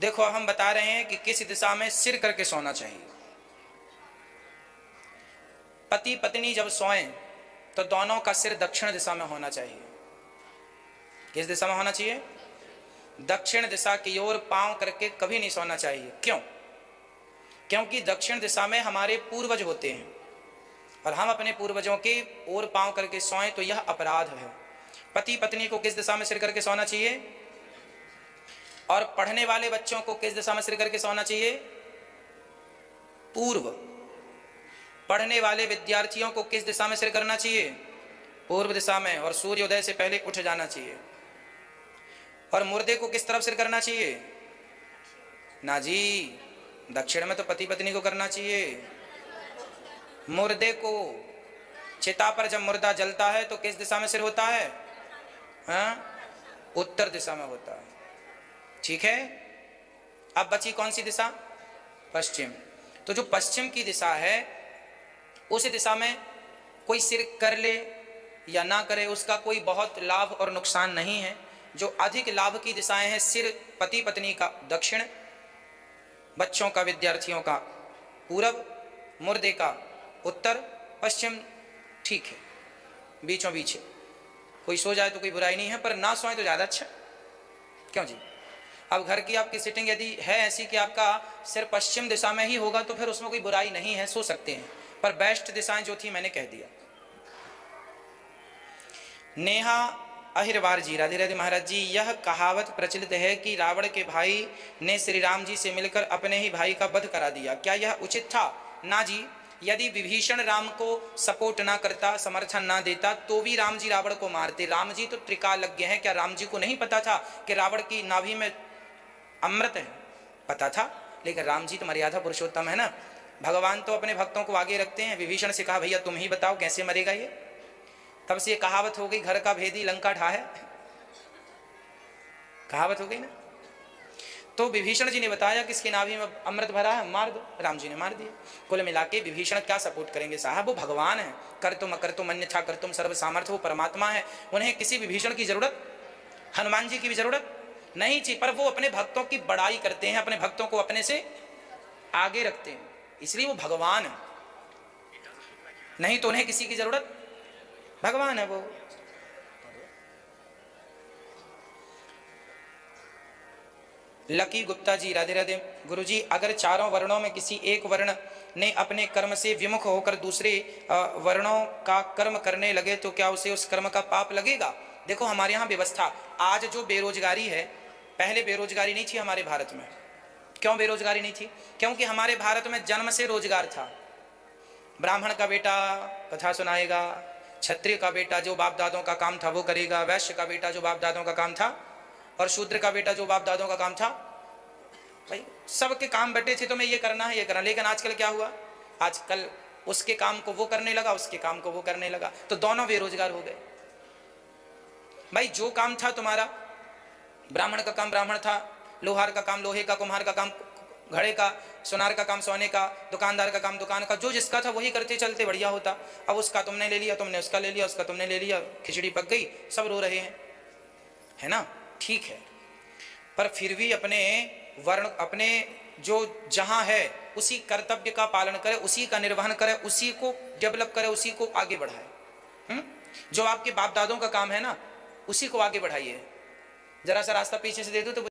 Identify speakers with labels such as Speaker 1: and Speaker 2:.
Speaker 1: देखो हम बता रहे हैं कि किस दिशा में सिर करके सोना चाहिए। पति पत्नी जब सोएं तो दोनों का सिर दक्षिण दिशा में होना चाहिए। किस दिशा में होना चाहिए? दक्षिण दिशा की ओर पांव करके कभी नहीं सोना चाहिए। क्यों? क्योंकि दक्षिण दिशा में हमारे पूर्वज होते हैं और हम अपने पूर्वजों की ओर पांव करके सोएं तो यह अपराध है। पति पत्नी को किस दिशा में सिर करके सोना चाहिए? और पढ़ने वाले बच्चों को किस दिशा में सिर करके सोना चाहिए? पूर्व। पढ़ने वाले विद्यार्थियों को किस दिशा में सिर करना चाहिए? पूर्व दिशा में। और सूर्योदय से पहले उठ जाना चाहिए। और मुर्दे को किस तरफ सिर करना चाहिए? ना जी, दक्षिण में तो पति पत्नी को करना चाहिए। मुर्दे को चिता पर जब मुर्दा जलता है तो किस दिशा में सिर होता है? उत्तर दिशा में होता है। ठीक है। अब बची कौन सी दिशा? पश्चिम। तो जो पश्चिम की दिशा है उस दिशा में कोई सिर कर ले या ना करे उसका कोई बहुत लाभ और नुकसान नहीं है। जो अधिक लाभ की दिशाएं हैं, सिर पति पत्नी का दक्षिण, बच्चों का विद्यार्थियों का पूरब, मुर्दे का उत्तर, पश्चिम, ठीक है, बीचों बीच है। कोई सो जाए तो कोई बुराई नहीं है, पर ना सोए तो ज़्यादा अच्छा। क्यों जी? अब घर की आपकी सिटिंग यदि है ऐसी कि आपका सिर पश्चिम दिशा में ही होगा तो फिर उसमें कोई बुराई नहीं है, सो सकते हैं। पर बेस्ट दिशाएं जो थी मैंने कह दिया। नेहा अहिरवार जी, राधे राधे महाराज जी, यह कहावत प्रचलित है कि रावण के भाई ने श्री राम जी से मिलकर अपने ही भाई का वध करा दिया, क्या यह उचित था? ना जी, यदि विभीषण राम को सपोर्ट ना करता, समर्थन ना देता तो भी राम जी रावण को मारते। राम जी तो त्रिकालज्ञ हैं, क्या राम जी को नहीं पता था कि रावण की नाभि में अमृत है? पता था, लेकिन राम जी तो मर्यादा पुरुषोत्तम है ना। भगवान तो अपने भक्तों को आगे रखते हैं। विभीषण से कहा भैया तुम ही बताओ कैसे मरेगा ये। तब से ये कहावत हो गई, घर का भेदी लंका ढा है, कहावत हो गई ना। तो विभीषण जी ने बताया किसकी नाभि में अमृत भरा है, मार दो। राम जी ने मार दिया। कुल मिला के विभीषण क्या सपोर्ट करेंगे साहब, वो भगवान है। कर तुम अकर तुम अन्यथा कर तुम सर्व सामर्थ्य, वो परमात्मा है। उन्हें किसी विभीषण की जरूरत, हनुमान जी की भी जरूरत नहीं थी, पर वो अपने भक्तों की बड़ाई करते हैं, अपने भक्तों को अपने से आगे रखते हैं, इसलिए वो भगवान है। नहीं तो उन्हें किसी की जरूरत, भगवान है वो। लकी गुप्ता जी, राधे राधे गुरु जी, अगर चारों वर्णों में किसी एक वर्ण ने अपने कर्म से विमुख होकर दूसरे वर्णों का कर्म करने लगे तो क्या उसे उस कर्म का पाप लगेगा? देखो हमारे यहाँ व्यवस्था, आज जो बेरोजगारी है, पहले बेरोजगारी नहीं थी हमारे भारत में। क्यों बेरोजगारी नहीं थी? क्योंकि हमारे भारत में जन्म से रोजगार था। ब्राह्मण का बेटा कथा सुनाएगा, क्षत्रिय का बेटा जो बाप दादों का काम था वो करेगा, वैश्य का बेटा जो बाप दादों का काम था, और शूद्र का बेटा जो बाप दादों का काम था। भाई सबके काम बटे थे, तो मैं ये करना है ये करना। लेकिन आजकल क्या हुआ? आजकल उसके काम को वो करने लगा, उसके काम को वो करने लगा, तो दोनों बेरोजगार हो गए। भाई जो काम था तुम्हारा, ब्राह्मण का काम ब्राह्मण था, लोहार का काम लोहे का, कुम्हार का काम घड़े का, सुनार का काम सोने का, दुकानदार का काम दुकान का, जो जिसका था वही करते चलते बढ़िया होता। अब उसका तुमने ले लिया, तुमने उसका ले लिया, उसका तुमने ले लिया, खिचड़ी पक गई, सब रो रहे हैं, है ना। ठीक है, पर फिर भी अपने वर्ण, अपने जो जहां है उसी कर्तव्य का पालन करे, उसी का निर्वहन करे, उसी को डेवलप करे, उसी को आगे बढ़ाए। जो आपके बाप दादों का काम है ना, उसी को आगे बढ़ाइए। जरा सा रास्ता पीछे से दे दो तो